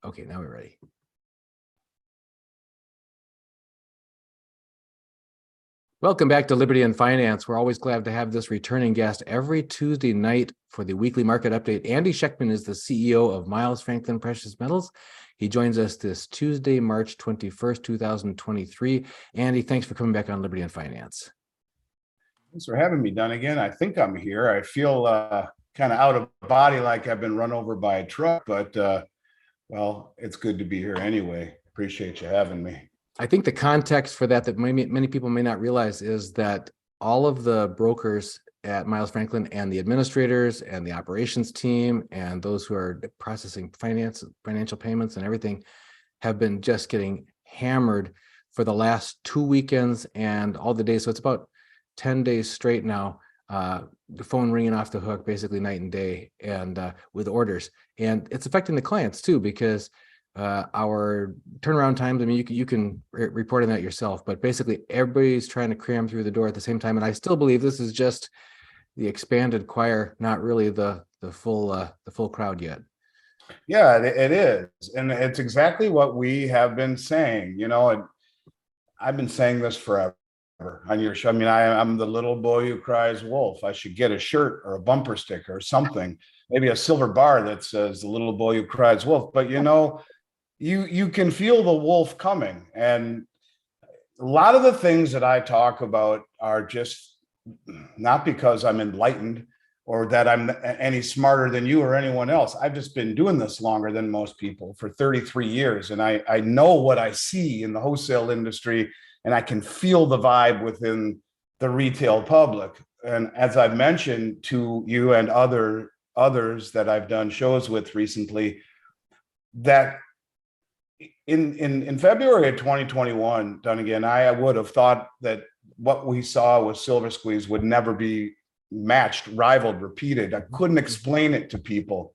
Okay, now we're ready. Welcome back to Liberty and Finance. We're always glad to have this returning guest every Tuesday night for the weekly market update. Andy Schectman is the CEO of Miles Franklin Precious Metals. He joins us this Tuesday, March 21st, 2023. Andy, thanks for coming back on Liberty and Finance. Thanks for having me, Dunagun. I think I'm here. I feel kind of out of body, like I've been run over by a truck, but well, it's good to be here anyway. Appreciate you having me. I think the context for that many people may not realize is that all of the brokers at Miles Franklin and the administrators and the operations team and those who are processing financial payments and everything have been just getting hammered for the last 2 weekends and all the days. So it's about 10 days straight now, the phone ringing off the hook basically night and day, and with orders. And it's affecting the clients too, because our turnaround times, I mean, you can report on that yourself, but basically everybody's trying to cram through the door at the same time. And I still believe this is just the expanded choir, not really the full crowd yet. Yeah, it is. And it's exactly what we have been saying. You know, I've been saying this forever on your show. I mean, I'm the little boy who cries wolf. I should get a shirt or a bumper sticker or something, maybe a silver bar that says the little boy who cries wolf. But, you know, you can feel the wolf coming. And a lot of the things that I talk about are just not because I'm enlightened or that I'm any smarter than you or anyone else. I've just been doing this longer than most people for 33 years. And I know what I see in the wholesale industry, and I can feel the vibe within the retail public. And as I've mentioned to you and others that I've done shows with recently, that in February of 2021, Dunagun, I would have thought that what we saw with Silver Squeeze would never be matched, rivaled, repeated. I couldn't explain it to people.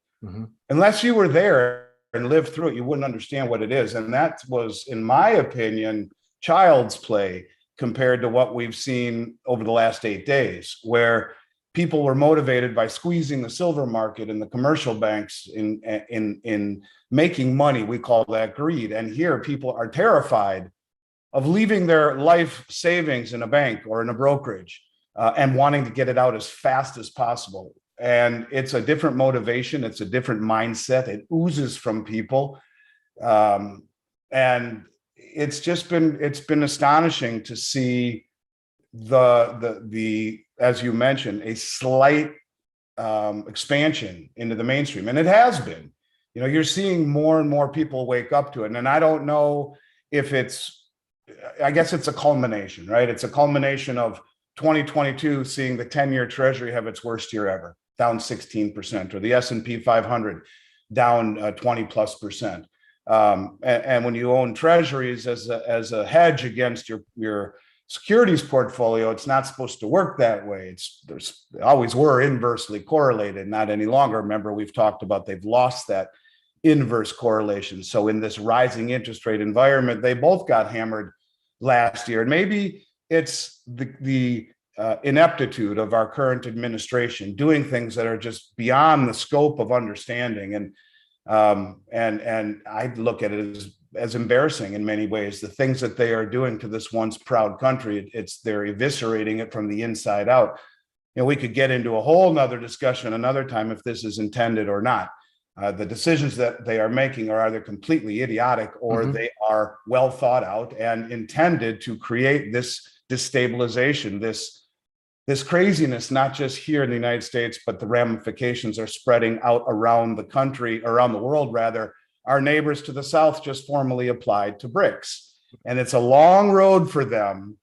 Unless you were there and lived through it, you wouldn't understand what it is. And that was, in my opinion, child's play compared to what we've seen over the last 8 days, where people were motivated by squeezing the silver market and the commercial banks in making money. We call that greed. And here people are terrified of leaving their life savings in a bank or in a brokerage and wanting to get it out as fast as possible. And it's a different motivation. It's a different mindset. It oozes from people. And it's been astonishing to see the as you mentioned, a slight expansion into the mainstream. And it has been. You know, you're seeing more and more people wake up to it. And I don't know if I guess it's a culmination, right? It's a culmination of 2022 seeing the 10-year treasury have its worst year ever, down 16%, or the S&P 500 down 20+%. And when you own treasuries as a hedge against your securities portfolio, it's not supposed to work that way. They always were inversely correlated, not any longer. Remember, we've talked about they've lost that inverse correlation. So in this rising interest rate environment, they both got hammered last year. And maybe it's the ineptitude of our current administration doing things that are just beyond the scope of understanding. And I look at it as embarrassing in many ways, the things that they are doing to this once proud country. They're eviscerating it from the inside out. You know, we could get into a whole nother discussion another time if this is intended or not. The decisions that they are making are either completely idiotic or they are well thought out and intended to create this destabilization, this craziness, not just here in the United States, but the ramifications are spreading out around the country, around the world rather. Our neighbors to the south just formally applied to BRICS, and it's a long road for them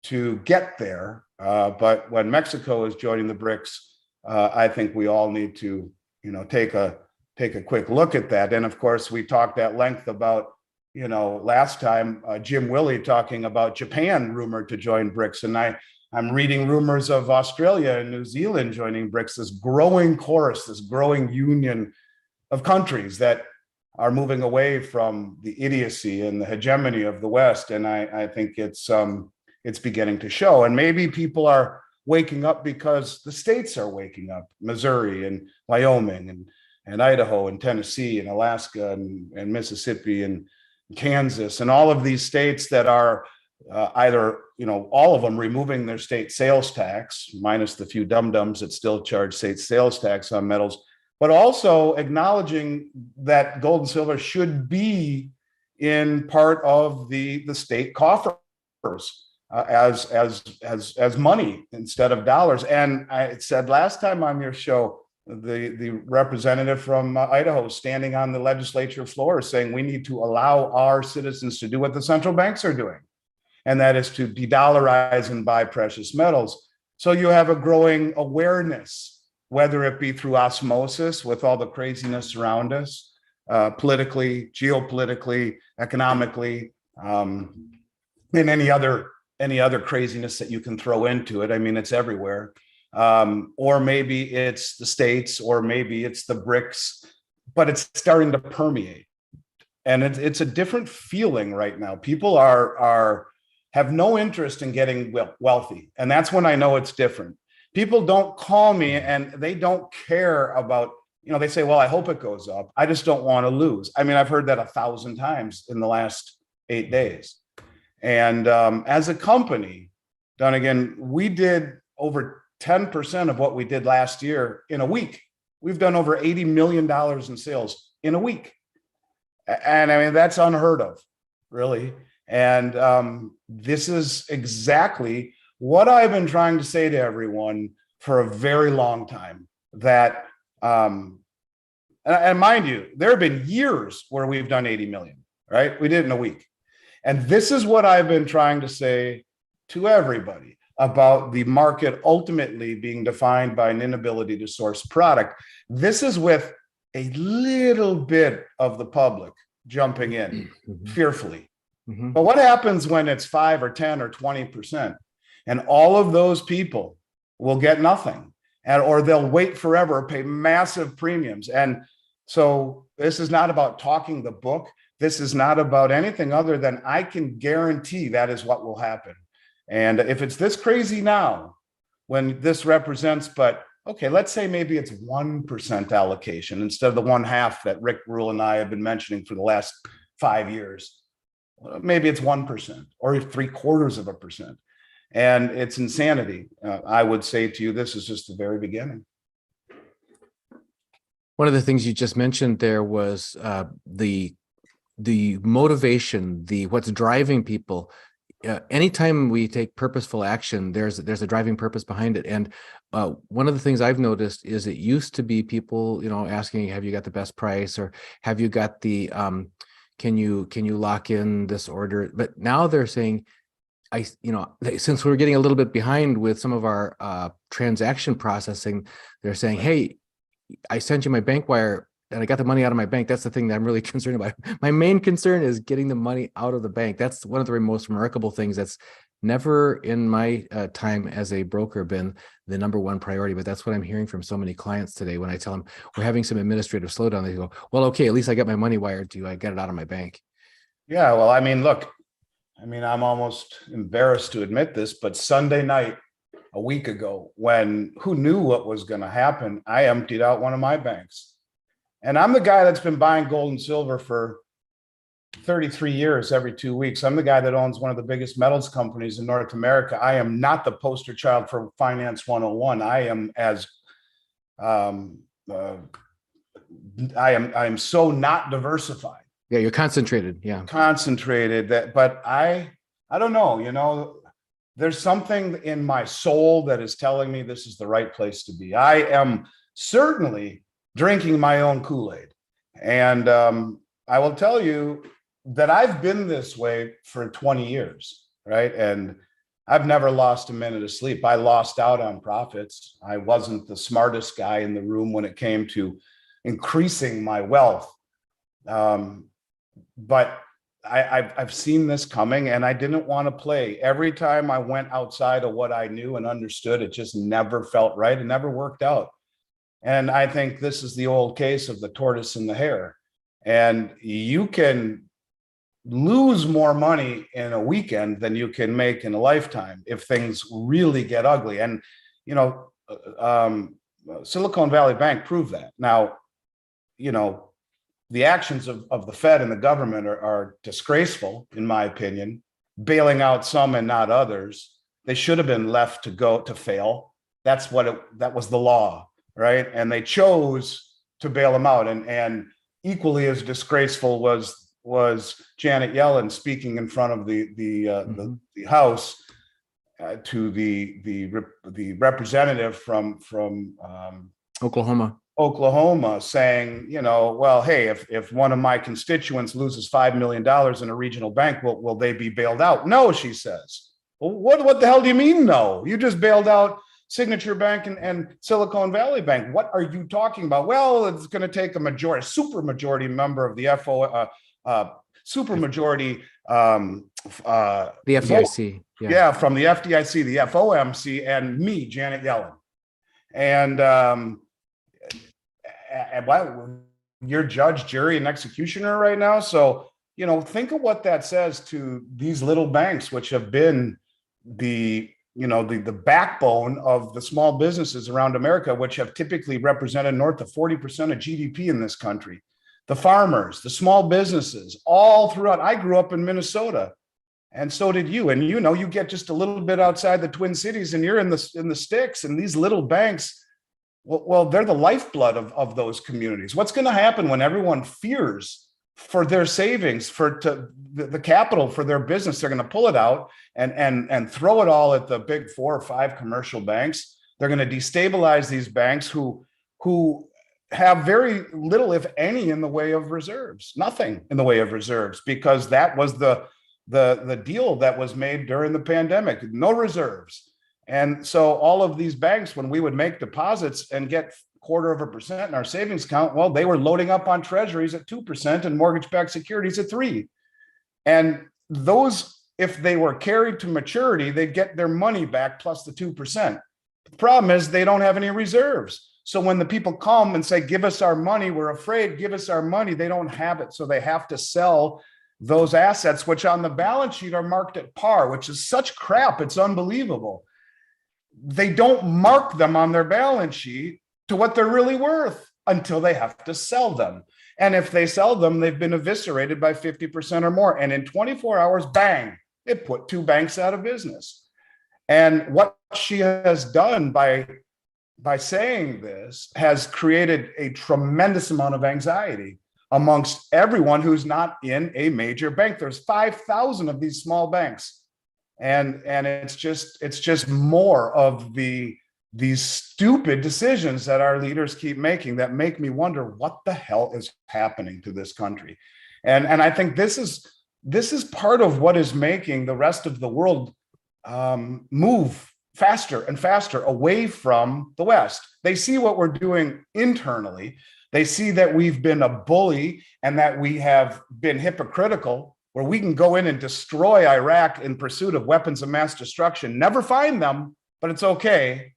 to get there. But when Mexico is joining the BRICS, I think we all need to, you know, take a quick look at that. And of course, we talked at length about, you know, last time, Jim Willey talking about Japan rumored to join BRICS, and I'm reading rumors of Australia and New Zealand joining BRICS. This growing chorus, this growing union of countries that are moving away from the idiocy and the hegemony of the West. And I think it's beginning to show. And maybe people are waking up because the states are waking up, Missouri and Wyoming and Idaho and Tennessee and Alaska and Mississippi and Kansas and all of these states that are either, all of them removing their state sales tax, minus the few dum-dums that still charge state sales tax on metals, but also acknowledging that gold and silver should be in part of the state coffers as money instead of dollars. And I said last time on your show, the representative from Idaho standing on the legislature floor saying we need to allow our citizens to do what the central banks are doing, and that is to de-dollarize and buy precious metals. So you have a growing awareness, whether it be through osmosis with all the craziness around us, politically, geopolitically, economically, and any other craziness that you can throw into it. I mean, it's everywhere. Or maybe it's the states, or maybe it's the BRICS, but it's starting to permeate. And it's a different feeling right now. People have no interest in getting wealthy. And that's when I know it's different. People don't call me and they don't care about, they say, well, I hope it goes up. I just don't want to lose. I mean, I've heard that 1,000 times in the last 8 days. And as a company, Dunagun, we did over 10% of what we did last year in a week. We've done over $80 million in sales in a week. And I mean, that's unheard of, really. And this is exactly what I've been trying to say to everyone for a very long time, that, and mind you, there have been years where we've done 80 million, right? We did it in a week. And this is what I've been trying to say to everybody about the market ultimately being defined by an inability to source product. This is with a little bit of the public jumping in fearfully. But what happens when it's 5 or 10 or 20%? And all of those people will get nothing, or they'll wait forever, pay massive premiums. And so this is not about talking the book. This is not about anything other than I can guarantee that is what will happen. And if it's this crazy now, when this represents, but okay, let's say maybe it's 1% allocation instead of the 1/2 that Rick Rule and I have been mentioning for the last 5 years. Maybe it's 1% or 0.75%. And it's insanity. I would say to you, this is just the very beginning. One of the things you just mentioned there was the motivation, what's driving people. Anytime we take purposeful action, there's a driving purpose behind it. And one of the things I've noticed is it used to be people, asking, have you got the best price, or have you got the can you lock in this order? But now they're saying, since we're getting a little bit behind with some of our transaction processing, they're saying, hey, I sent you my bank wire and I got the money out of my bank. That's the thing that I'm really concerned about. My main concern is getting the money out of the bank. That's one of the most remarkable things that's never in my time as a broker been the #1 priority. But that's what I'm hearing from so many clients today. When I tell them we're having some administrative slowdown, they go, well, okay, at least I got my money wired to you. I got it out of my bank. Yeah, well, I mean, look, I'm almost embarrassed to admit this, but Sunday night, a week ago, when who knew what was going to happen, I emptied out one of my banks. And I'm the guy that's been buying gold and silver for 33 years every 2 weeks. I'm the guy that owns one of the biggest metals companies in North America. I am not the poster child for Finance 101. I am so not diversified. Yeah, you're concentrated. Yeah. Concentrated but I don't know, there's something in my soul that is telling me this is the right place to be. I am certainly drinking my own Kool-Aid. And I will tell you that I've been this way for 20 years, right? And I've never lost a minute of sleep. I lost out on profits. I wasn't the smartest guy in the room when it came to increasing my wealth. But I've seen this coming, and I didn't want to play. Every time I went outside of what I knew and understood, it just never felt right. It never worked out. And I think this is the old case of the tortoise and the hare. And you can lose more money in a weekend than you can make in a lifetime if things really get ugly. And, Silicon Valley Bank proved that. Now, you know, the actions of the Fed and the government are disgraceful, in my opinion, bailing out some and not others. They should have been left to fail. That was the law, right? And they chose to bail them out. And equally as disgraceful was Janet Yellen speaking in front of the House to the representative from Oklahoma saying, you know, well, hey, if one of my constituents loses $5 million in a regional bank, will they be bailed out? No, she says. Well, what the hell do you mean no? You just bailed out Signature Bank and Silicon Valley Bank. What are you talking about? Well, it's going to take a super majority member of the supermajority the FDIC. Yeah, from the FDIC, the FOMC, and me, Janet Yellen. And you're judge, jury, and executioner right now. So, you know, think of what that says to these little banks, which have been the backbone of the small businesses around America, which have typically represented north of 40% of GDP in this country. The farmers, the small businesses, all throughout. I grew up in Minnesota, and so did you. And you know, you get just a little bit outside the Twin Cities, and you're in the sticks. And these little banks, well, they're the lifeblood of those communities. What's going to happen when everyone fears for their savings, the capital for their business? They're going to pull it out and throw it all at the big 4 or 5 commercial banks. They're going to destabilize these banks who have very little, if any, in the way of reserves. Nothing in the way of reserves, because that was the deal that was made during the pandemic. No reserves. And so all of these banks, when we would make deposits and get 0.25% in our savings account, well, they were loading up on treasuries at 2% and mortgage-backed securities at 3%. And those, if they were carried to maturity, they'd get their money back plus the 2%. The problem is they don't have any reserves. So when the people come and say, give us our money, we're afraid, give us our money, they don't have it. So they have to sell those assets, which on the balance sheet are marked at par, which is such crap. It's unbelievable. They don't mark them on their balance sheet to what they're really worth until they have to sell them. And if they sell them, they've been eviscerated by 50% or more. And in 24 hours, bang, it put 2 banks out of business. And what she has done by saying this has created a tremendous amount of anxiety amongst everyone who's not in a major bank. There's 5,000 of these small banks. And it's just more of these stupid decisions that our leaders keep making that make me wonder what the hell is happening to this country. And I think this is part of what is making the rest of the world move faster and faster away from the West. They see what we're doing internally. They see that we've been a bully and that we have been hypocritical, where we can go in and destroy Iraq in pursuit of weapons of mass destruction, never find them, but it's okay.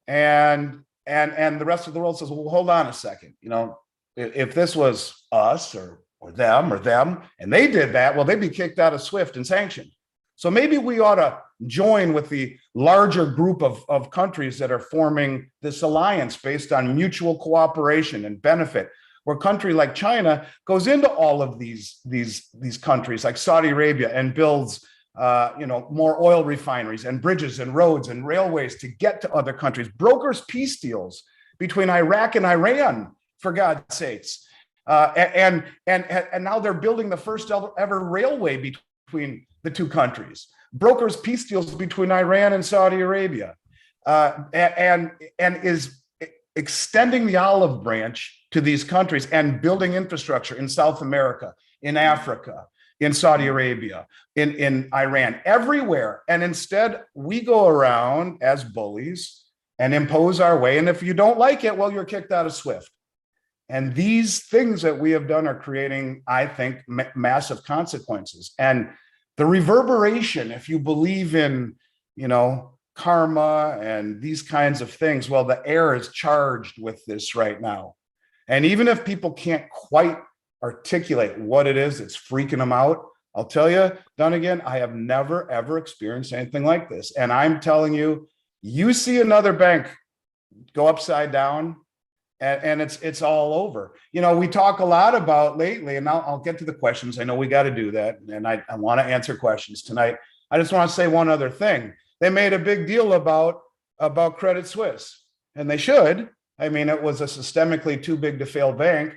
And the rest of the world says, well, hold on a second. You know, if this was us or them, and they did that, well, they'd be kicked out of SWIFT and sanctioned. So maybe we ought to join with the larger group of countries that are forming this alliance based on mutual cooperation and benefit, where a country like China goes into all of these countries like Saudi Arabia and builds more oil refineries and bridges and roads and railways to get to other countries, brokers peace deals between Iraq and Iran, for God's sakes. And now they're building the first ever railway between the 2 countries, brokers peace deals between Iran and Saudi Arabia, and is extending the olive branch to these countries and building infrastructure in South America, in Africa, in Saudi Arabia, in Iran, everywhere. And instead, we go around as bullies and impose our way. And if you don't like it, well, you're kicked out of SWIFT. And these things that we have done are creating, I think, massive consequences. And the reverberation, if you believe in, karma and these kinds of things, well, the air is charged with this right now. And even if people can't quite articulate what it is that's freaking them out, I'll tell you, Dunagun, I have never, ever experienced anything like this. And I'm telling you, you see another bank go upside down, and it's all over. You know, we talk a lot about lately, and I'll get to the questions. I know we got to do that, and I want to answer questions tonight. I just want to say one other thing. They made a big deal about Credit Suisse, and they should. I mean, it was a systemically too big to fail bank,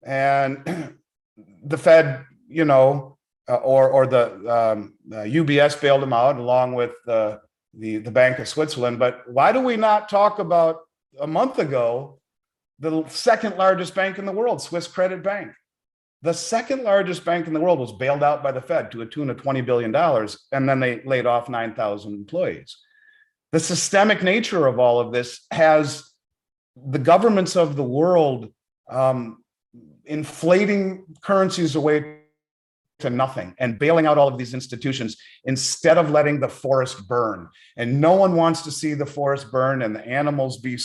and the Fed, you know, or the UBS bailed them out along with the Bank of Switzerland. But why do we not talk about a month ago the second largest bank in the world, Swiss Credit Bank? The second largest bank in the world was bailed out by the Fed to a tune of $20 billion, and then they laid off 9,000 employees. The systemic nature of all of this has the governments of the world inflating currencies away to nothing and bailing out all of these institutions instead of letting the forest burn. And no one wants to see the forest burn and the animals be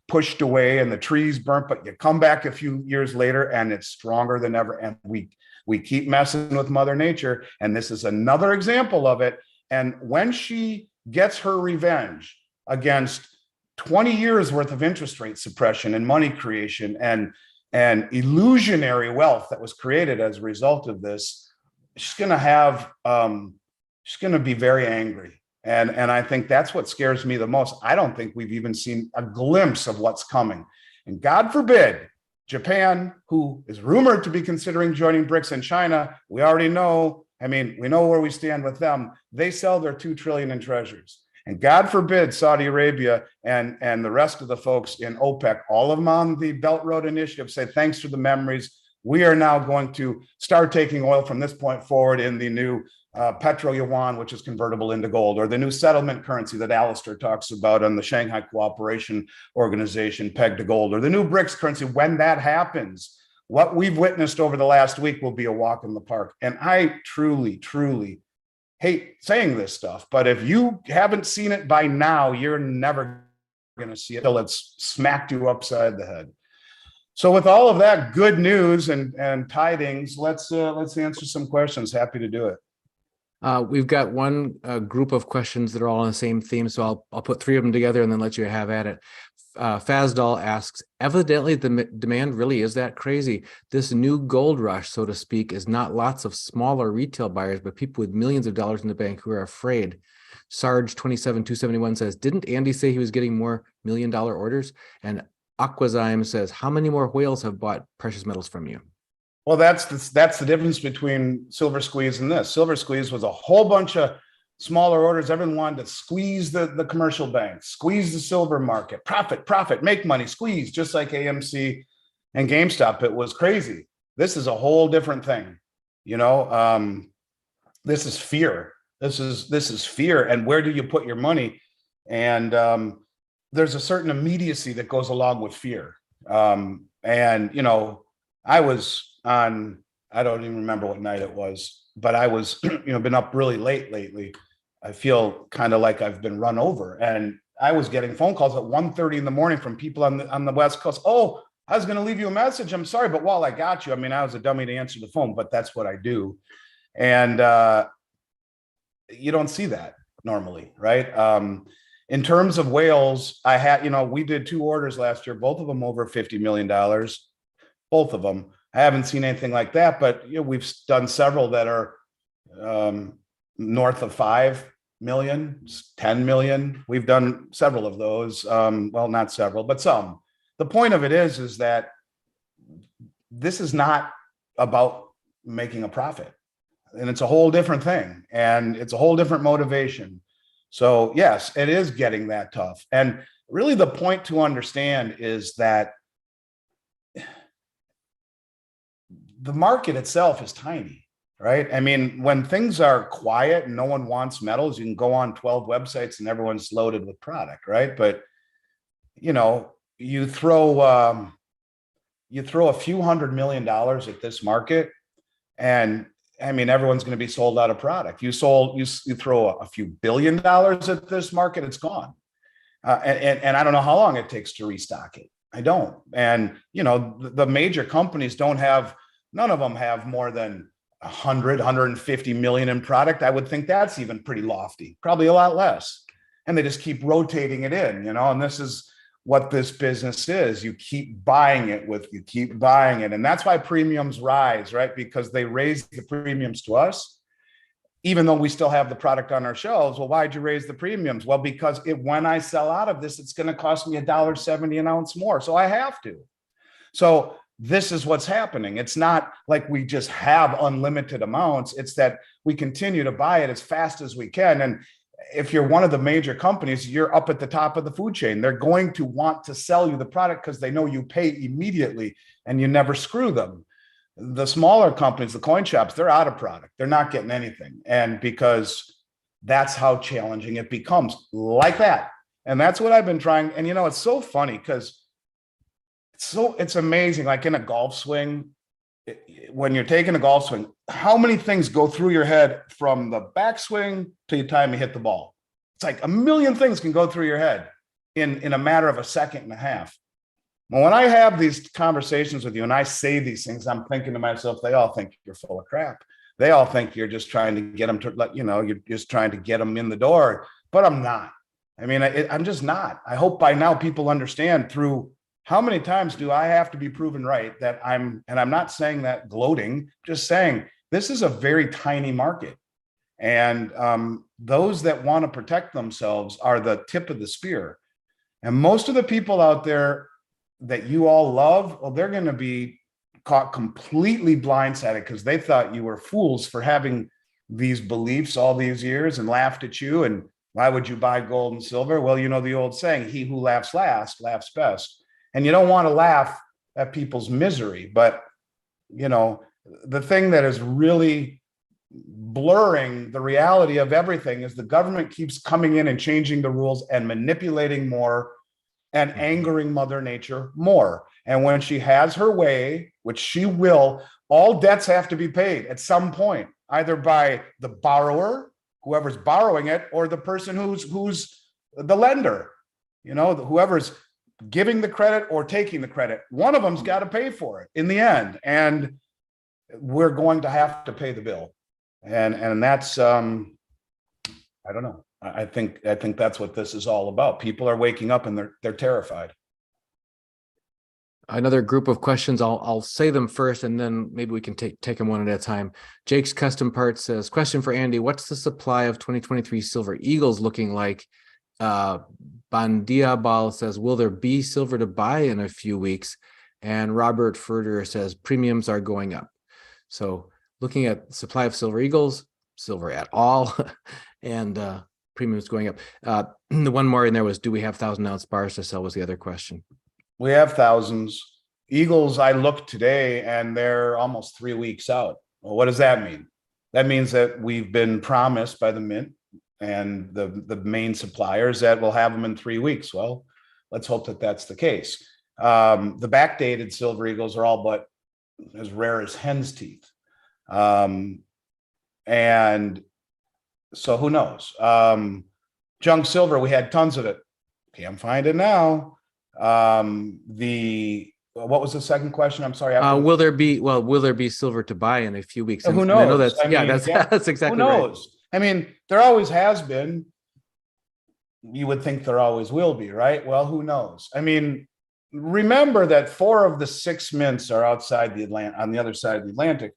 pushed away and the trees burnt, but you come back a few years later and it's stronger than ever. And we keep messing with Mother Nature. And this is another example of it. And when she gets her revenge against 20 years worth of interest rate suppression and money creation and illusionary wealth that was created as a result of this, she's going to be very angry. And I think that's what scares me the most. I don't think we've even seen a glimpse of what's coming. And God forbid, Japan, who is rumored to be considering joining BRICS, and China, we already know, I mean, we know where we stand with them. They sell their $2 trillion in treasuries. And God forbid Saudi Arabia and the rest of the folks in OPEC, all of them on the Belt Road Initiative, say, thanks for the memories, we are now going to start taking oil from this point forward in the new petro yuan, which is convertible into gold, or the new settlement currency that Alistair talks about on the Shanghai Cooperation Organization, pegged to gold, or the new BRICS currency. When that happens, what we've witnessed over the last week will be a walk in the park. And I truly, truly hate saying this stuff, but if you haven't seen it by now, you're never going to see it till it's smacked you upside the head. So with all of that good news and tidings, let's answer some questions. Happy to do it. We've got one group of questions that are all on the same theme, so I'll put three of them together and then let you have at it. Fazdal asks, evidently the demand really is that crazy. This new gold rush, so to speak, is not lots of smaller retail buyers, but people with millions of dollars in the bank who are afraid. Sarge 27271 says, didn't Andy say he was getting more $1 million orders? And Aquazyme says, how many more whales have bought precious metals from you? Well, that's the difference between Silver Squeeze and this. Silver Squeeze was a whole bunch of smaller orders. Everyone wanted to squeeze the commercial banks, squeeze the silver market, profit, make money, squeeze, just like AMC and GameStop. It was crazy. This is a whole different thing. You know, this is fear. This is fear. And where do you put your money? And there's a certain immediacy that goes along with fear. And, you know, I was on, I don't even remember what night it was, but I was, you know, been up really late lately. I feel kind of like I've been run over, and I was getting phone calls at 1:30 in the morning from people on the West Coast. Oh, I was going to leave you a message. I'm sorry, but while I got you, I mean, I was a dummy to answer the phone, but that's what I do. And you don't see that normally, right? In terms of whales, I had, you know, we did 2 orders last year, both of them over $50 million, both of them. I haven't seen anything like that, but you know, we've done several that are north of 5 million, 10 million. We've done several of those. Well, not several, but some. The point of it is that this is not about making a profit, and it's a whole different thing, and it's a whole different motivation. So yes, it is getting that tough. And really the point to understand is that the market itself is tiny, right? I mean, when things are quiet and no one wants metals, you can go on 12 websites and everyone's loaded with product, right? But, you know, you throw a few $100 million at this market, and I mean, everyone's going to be sold out of product. You throw a few $1 billion at this market, it's gone. And I don't know how long it takes to restock it. I don't. And, you know, the major companies don't have, none of them have more than 150 million in product. I would think that's even pretty lofty, probably a lot less. And they just keep rotating it in, you know, and this is what this business is. You keep buying it you keep buying it. And that's why premiums rise, right? Because they raise the premiums to us, even though we still have the product on our shelves. Well, why'd you raise the premiums? Well, because when I sell out of this, it's going to cost me $1.70 an ounce more. So I have to. So this is what's happening. It's not like we just have unlimited amounts. It's that we continue to buy it as fast as we can. And if you're one of the major companies, you're up at the top of the food chain. They're going to want to sell you the product because they know you pay immediately and you never screw them. The smaller companies, the coin shops, they're out of product. They're not getting anything. And because that's how challenging it becomes, like that. And that's what I've been trying. And, it's so funny because it's amazing. Like in a golf swing, when you're taking a golf swing, how many things go through your head from the backswing to the time you hit the ball? It's like a million things can go through your head in a matter of a second and a half. Well, when I have these conversations with you and I say these things, I'm thinking to myself, they all think you're full of crap. They all think you're just trying to get them to, you're just trying to get them in the door, but I'm not. I mean, I'm just not. I hope by now people understand through how many times do I have to be proven right that and I'm not saying that gloating, just saying this is a very tiny market. And those that want to protect themselves are the tip of the spear. And most of the people out there that you all love, well, they're going to be caught completely blindsided because they thought you were fools for having these beliefs all these years and laughed at you. And why would you buy gold and silver? Well, the old saying, he who laughs last laughs best. And you don't want to laugh at people's misery. But, the thing that is really blurring the reality of everything is the government keeps coming in and changing the rules and manipulating more and angering Mother Nature more. And when she has her way, which she will, all debts have to be paid at some point, either by the borrower, whoever's borrowing it, or the person who's the lender, whoever's giving the credit or taking the credit. One of them's got to pay for it in the end. And we're going to have to pay the bill. And that's, I don't know. I think that's what this is all about. People are waking up and they're terrified. Another group of questions. I'll say them first, and then maybe we can take them one at a time. Jake's Custom Parts says, question for Andy: what's the supply of 2023 Silver Eagles looking like? Bandiabal says, will there be silver to buy in a few weeks? And Robert Furter says, premiums are going up. So looking at supply of Silver Eagles, silver at all, and premiums going up. The one more in there was, do we have 1,000-ounce bars to sell, was the other question. We have thousands. Eagles, I looked today and they're almost 3 weeks out. Well, what does that mean? That means that we've been promised by the mint and the main suppliers that we'll have them in 3 weeks. Well, let's hope that that's the case. The backdated Silver Eagles are all but as rare as hen's teeth. And so who knows? Junk silver, we had tons of it. Can't find it now. What was the second question? I'm sorry. Will there be silver to buy in a few weeks? And who knows? I know that's, that's exactly who right. knows? I mean, there always has been. You would think there always will be, right? Well, who knows? I mean, remember that 4 of the 6 mints are outside the Atlantic, on the other side of the Atlantic.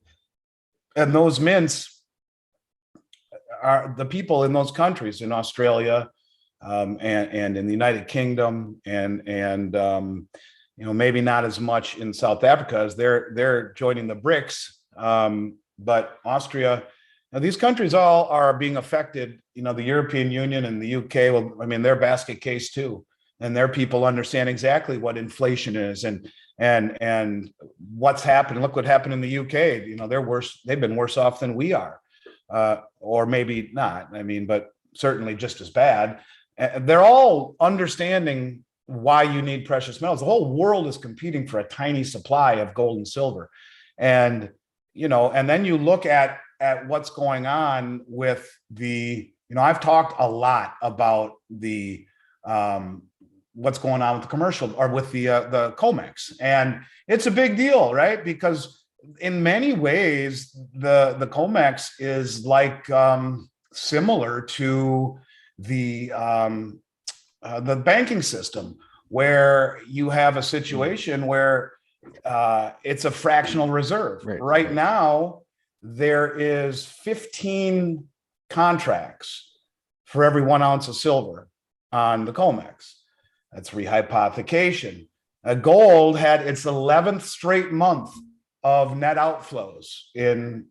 And those mints are the people in those countries, in Australia, and in the United Kingdom, and maybe not as much in South Africa as they're joining the BRICS, but Austria. Now, these countries all are being affected. The European Union and the UK. Well, I mean, they're basket case too, and their people understand exactly what inflation is and what's happened. Look what happened in the UK. They're worse. They've been worse off than we are, or maybe not. I mean, but certainly just as bad. They're all understanding why you need precious metals. The whole world is competing for a tiny supply of gold and silver. And, and then you look at what's going on with I've talked a lot about what's going on with the commercial or with the COMEX. And it's a big deal, right? Because in many ways, the COMEX is like similar to the banking system, where you have a situation where it's a fractional reserve. Right now, there is 15 contracts for every 1 ounce of silver on the COMEX. That's rehypothecation. Gold had its 11th straight month of net outflows in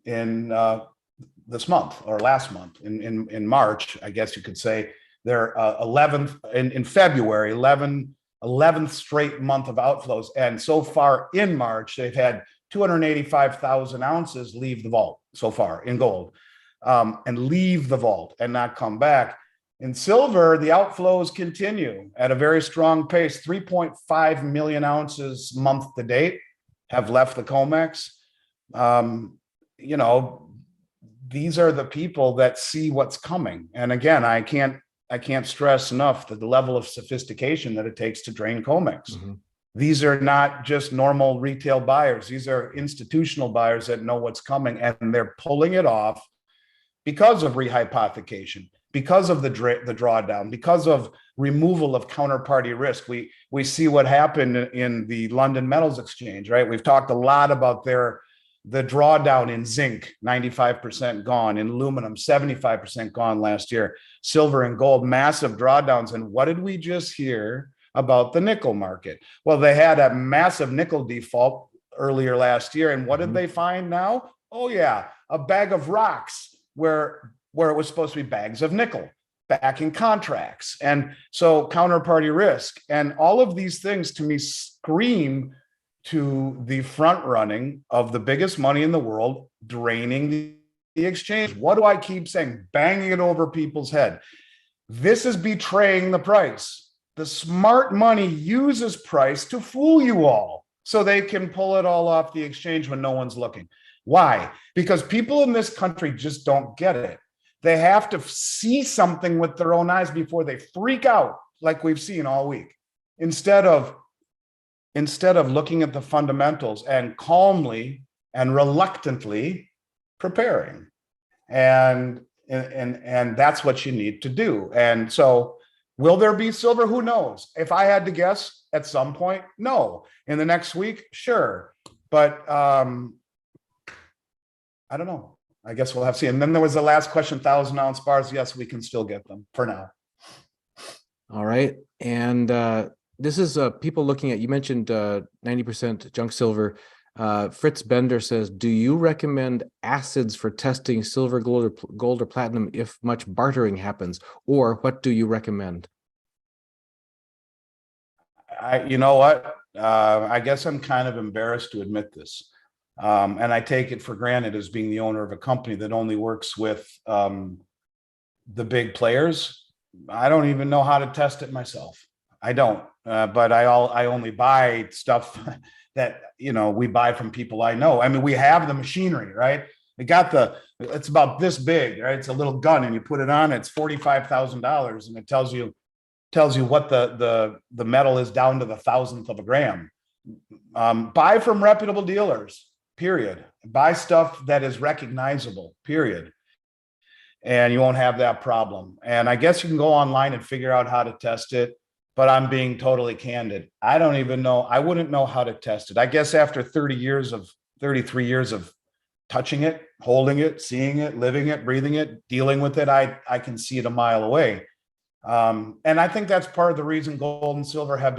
this month, or last month, in March, I guess you could say. Their 11th in February, 11th straight month of outflows. And so far in March, they've had 285,000 ounces leave the vault so far in gold, and leave the vault and not come back. In silver, the outflows continue at a very strong pace. 3.5 million ounces month to date have left the COMEX. You know, these are the people that see what's coming. And again, I can't stress enough the level of sophistication that it takes to drain COMEX. Mm-hmm. These are not just normal retail buyers. These are institutional buyers that know what's coming, and they're pulling it off because of rehypothecation, because of the drawdown, because of removal of counterparty risk. We see what happened in the London Metals Exchange, right? We've talked a lot about the drawdown in zinc, 95% gone, in aluminum, 75% gone last year, silver and gold, massive drawdowns. And what did we just hear about the nickel market? Well, they had a massive nickel default earlier last year. And what did they find now? Oh yeah, a bag of rocks where it was supposed to be bags of nickel back in contracts. And so counterparty risk and all of these things to me scream to the front running of the biggest money in the world draining the exchange. What do I keep saying? Banging it over people's head. This is betraying the price. The smart money uses price to fool you all so they can pull it all off the exchange when no one's looking. Why? Because people in this country just don't get it. They have to see something with their own eyes before they freak out, like we've seen all week. Instead of looking at the fundamentals and calmly and reluctantly preparing. And that's what you need to do. And so will there be silver? Who knows? If I had to guess at some point, no. In the next week, sure. But I don't know. I guess we'll have to see. And then there was the last question, 1,000-ounce bars. Yes, we can still get them for now. All right. And this is people looking at, you mentioned 90% junk silver. Fritz Bender says, do you recommend acids for testing silver, gold, or platinum if much bartering happens? Or what do you recommend? You know what? I guess I'm kind of embarrassed to admit this. And I take it for granted as being the owner of a company that only works with the big players. I don't even know how to test it myself. I don't, but I only buy stuff that, you know, we buy from people I know. I mean, we have the machinery, right? It's about this big, right? It's a little gun and you put it on, it's $45,000 and it tells you what the metal is down to the thousandth of a gram. Buy from reputable dealers, period. Buy stuff that is recognizable, period. And you won't have that problem. And I guess you can go online and figure out how to test it, but I'm being totally candid. I don't even know. I wouldn't know how to test it. I guess after 33 years of touching it, holding it, seeing it, living it, breathing it, dealing with it, I can see it a mile away. And I think that's part of the reason gold and silver have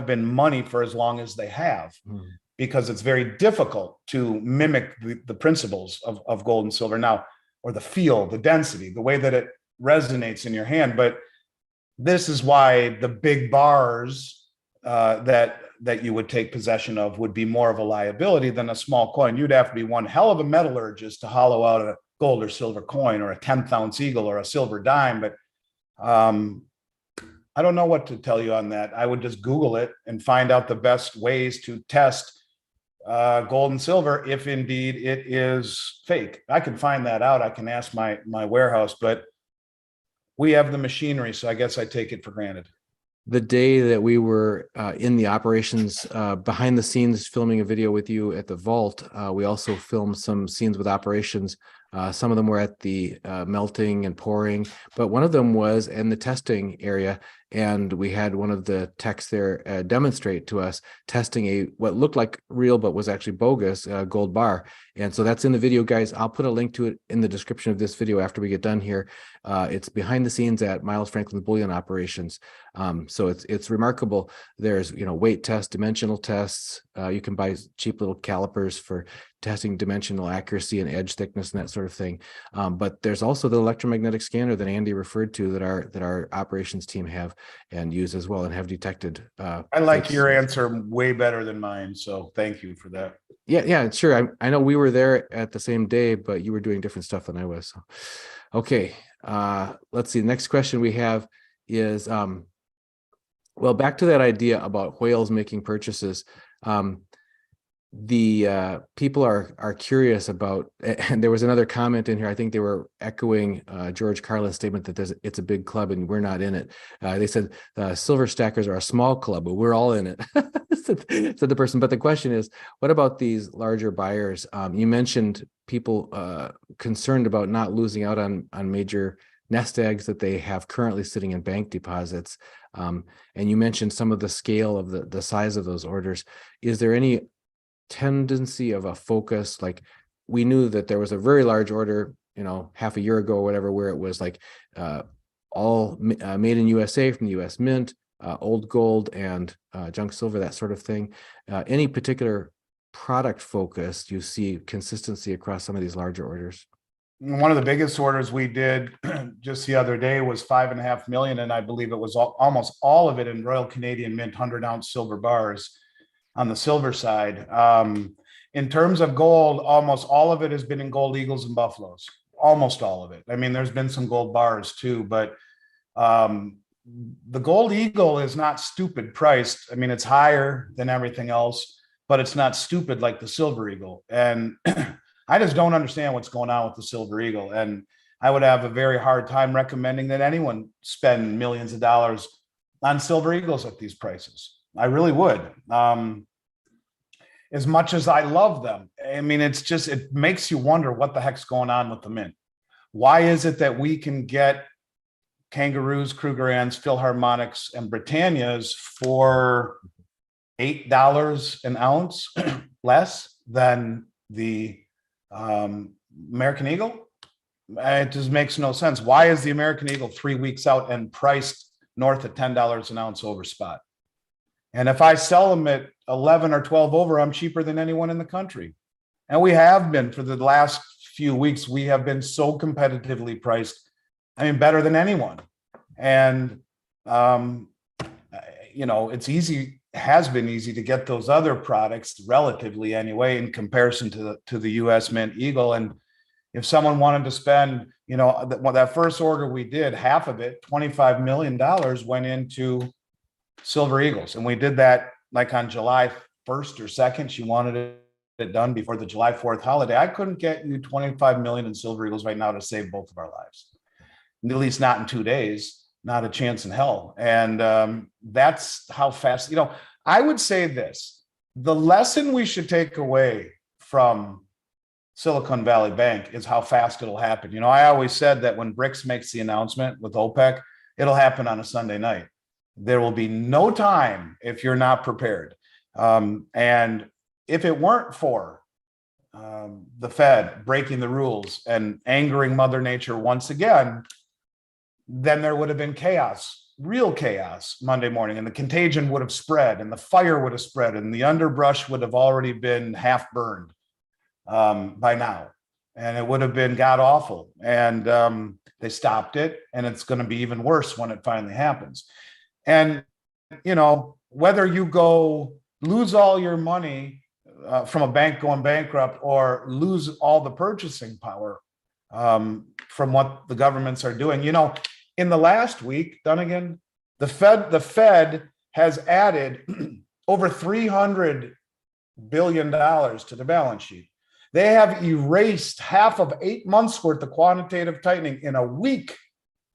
been money for as long as they have, because it's very difficult to mimic the principles of gold and silver now, or the feel, the density, the way that it resonates in your hand. But this is why the big bars that you would take possession of would be more of a liability than a small coin. You'd have to be one hell of a metallurgist to hollow out a gold or silver coin, or a 10th ounce eagle, or a silver dime. But I don't know what to tell you on that. I would just Google it and find out the best ways to test gold and silver, if indeed it is fake. I can find that out. I can ask my warehouse, but we have the machinery, so I guess I take it for granted. The day that we were in the operations behind the scenes filming a video with you at the vault, we also filmed some scenes with operations Some of them were at the melting and pouring, but one of them was in the testing area. And we had one of the techs there demonstrate to us testing what looked like real, but was actually bogus gold bar. And so that's in the video, guys. I'll put a link to it in the description of this video after we get done here. It's behind the scenes at Miles Franklin Bullion operations. So it's remarkable. There's, weight tests, dimensional tests. You can buy cheap little calipers for testing dimensional accuracy and edge thickness and that sort of thing. But there's also the electromagnetic scanner that Andy referred to that our operations team have and use as well and have detected. I like your answer way better than mine. So thank you for that. Yeah, sure. I know we were there at the same day, but you were doing different stuff than I was. So. Okay. Let's see. The next question we have is, well, back to that idea about whales making purchases. The people are curious about, and there was another comment in here. I think they were echoing George Carlin's statement that it's a big club and we're not in it. They said silver stackers are a small club, but we're all in it. said the person. But the question is, what about these larger buyers? You mentioned people concerned about not losing out on major nest eggs that they have currently sitting in bank deposits. And you mentioned some of the scale of the size of those orders. Is there any tendency of a focus? Like, we knew that there was a very large order, half a year ago or whatever, where it was like all made in USA from the US Mint, old gold and junk silver, that sort of thing. Any particular product focus you see consistency across some of these larger orders? One of the biggest orders we did just the other day was 5.5 million, and I believe it was almost all of it in Royal Canadian Mint 100-ounce silver bars on the silver side. In terms of gold, almost all of it has been in gold eagles and buffaloes. Almost all of it. I mean, there's been some gold bars too, but the gold eagle is not stupid priced. I mean, it's higher than everything else, but it's not stupid like the silver eagle. And I just don't understand what's going on with the silver eagle. And I would have a very hard time recommending that anyone spend millions of dollars on silver eagles at these prices. I really would. As much as I love them, I mean, it makes you wonder what the heck's going on with the mint. Why is it that we can get Kangaroos, Krugerrands, Philharmonics, and Britannias for $8 an ounce less than the American Eagle? It just makes no sense. Why is the American Eagle 3 weeks out and priced north of $10 an ounce over spot? And if I sell them at 11 or 12 over, I'm cheaper than anyone in the country. And we have been for the last few weeks. We have been so competitively priced. I mean, better than anyone. And, it's easy, has been easy to get those other products relatively anyway, in comparison to the US Mint Eagle. And if someone wanted to spend, that first order we did, half of it, $25 million went into silver eagles. And we did that like on July 1st or 2nd. She wanted it done before the July 4th holiday. I couldn't get you 25 million in silver eagles right now to save both of our lives. At least not in 2 days, not a chance in hell. And that's how fast, I would say this, the lesson we should take away from Silicon Valley Bank is how fast it'll happen. I always said that when BRICS makes the announcement with OPEC, it'll happen on a Sunday night. There will be no time if you're not prepared. And if it weren't for the Fed breaking the rules and angering Mother Nature once again, then there would have been chaos, real chaos Monday morning, and the contagion would have spread, and the fire would have spread, and the underbrush would have already been half burned by now. And it would have been god awful. And they stopped it, and it's going to be even worse when it finally happens. And, whether you go lose all your money from a bank going bankrupt or lose all the purchasing power from what the governments are doing, in the last week, Dunagun, the Fed has added over $300 billion to the balance sheet. They have erased half of 8 months worth of quantitative tightening in a week,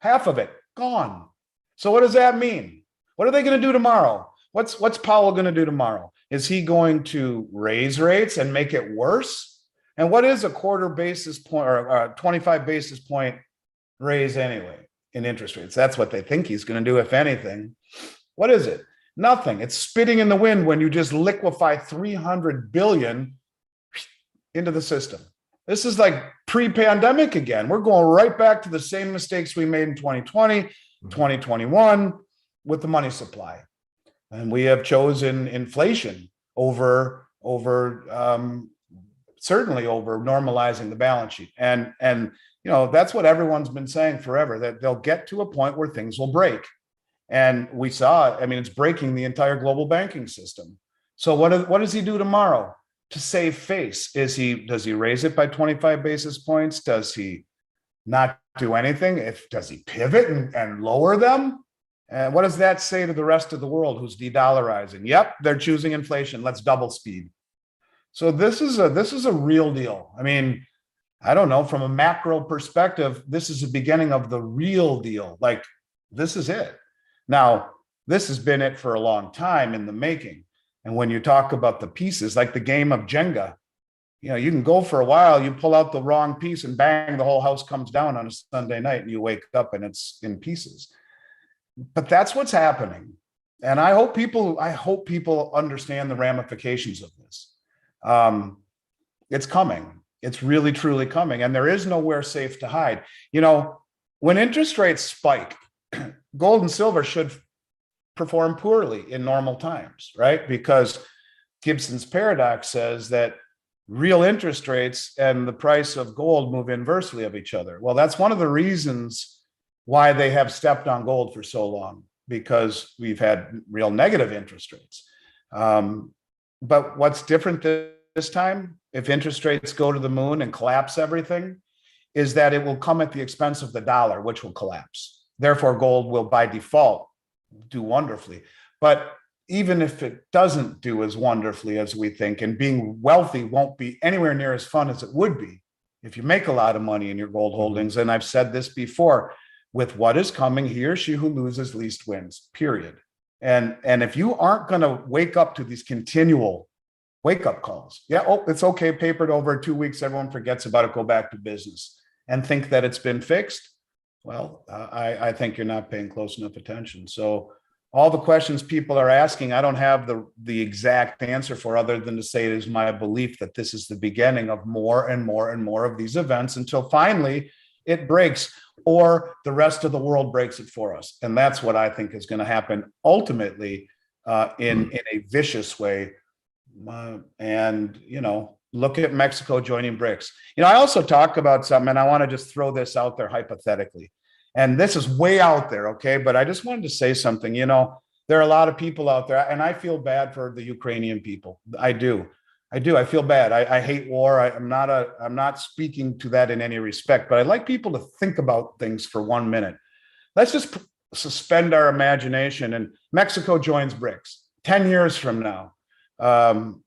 half of it gone. So what does that mean? What are they going to do tomorrow? What's Powell going to do tomorrow? Is he going to raise rates and make it worse? And what is a quarter basis point or a 25 basis point raise anyway in interest rates? That's what they think he's going to do, if anything. What is it? Nothing. It's spitting in the wind when you just liquefy 300 billion into the system. This is like pre-pandemic again. We're going right back to the same mistakes we made in 2020, 2021 with the money supply. And we have chosen inflation over certainly over normalizing the balance sheet. And you know, that's what everyone's been saying forever, that they'll get to a point where things will break. And we saw it. I mean, it's breaking the entire global banking system. So what does he do tomorrow to save face? Does he raise it by 25 basis points? Does he not do anything? Does he pivot and lower them? And what does that say to the rest of the world who's de-dollarizing? Yep, they're choosing inflation. Let's double speed. So this is a real deal. I mean, I don't know, from a macro perspective, this is the beginning of the real deal. Like, this is it. Now, this has been it for a long time in the making. And when you talk about the pieces, like the game of Jenga, you know, you can go for a while, you pull out the wrong piece and bang, the whole house comes down on a Sunday night and you wake up and it's in pieces. But that's what's happening. And I hope people understand the ramifications of this. It's coming. It's really, truly coming. And there is nowhere safe to hide. You know, when interest rates spike, gold and silver should perform poorly in normal times, right? Because Gibson's paradox says that real interest rates and the price of gold move inversely of each other. Well, that's one of the reasons why they have stepped on gold for so long, because we've had real negative interest rates. But what's different this time, if interest rates go to the moon and collapse everything, is that it will come at the expense of the dollar, which will collapse. Therefore, gold will by default do wonderfully. But even if it doesn't do as wonderfully as we think, and being wealthy won't be anywhere near as fun as it would be if you make a lot of money in your gold holdings. And I've said this before, with what is coming, he or she who loses least wins, period. And if you aren't going to wake up to these continual wake-up calls, yeah, oh, it's okay, papered over 2 weeks, everyone forgets about it, go back to business, and think that it's been fixed, well, I think you're not paying close enough attention. So all the questions people are asking, I don't have the exact answer for, other than to say it is my belief that this is the beginning of more and more and more of these events, until finally it breaks, or the rest of the world breaks it for us. And that's what I think is going to happen ultimately in a vicious way. And, you know, look at Mexico joining BRICS. You know, I also talk about something, and I want to just throw this out there hypothetically. And this is way out there, okay? But I just wanted to say something. You know, there are a lot of people out there, and I feel bad for the Ukrainian people. I do. I feel bad. I hate war. I'm not speaking to that in any respect, but I'd like people to think about things for 1 minute. Let's just suspend our imagination, and Mexico joins BRICS 10 years from now.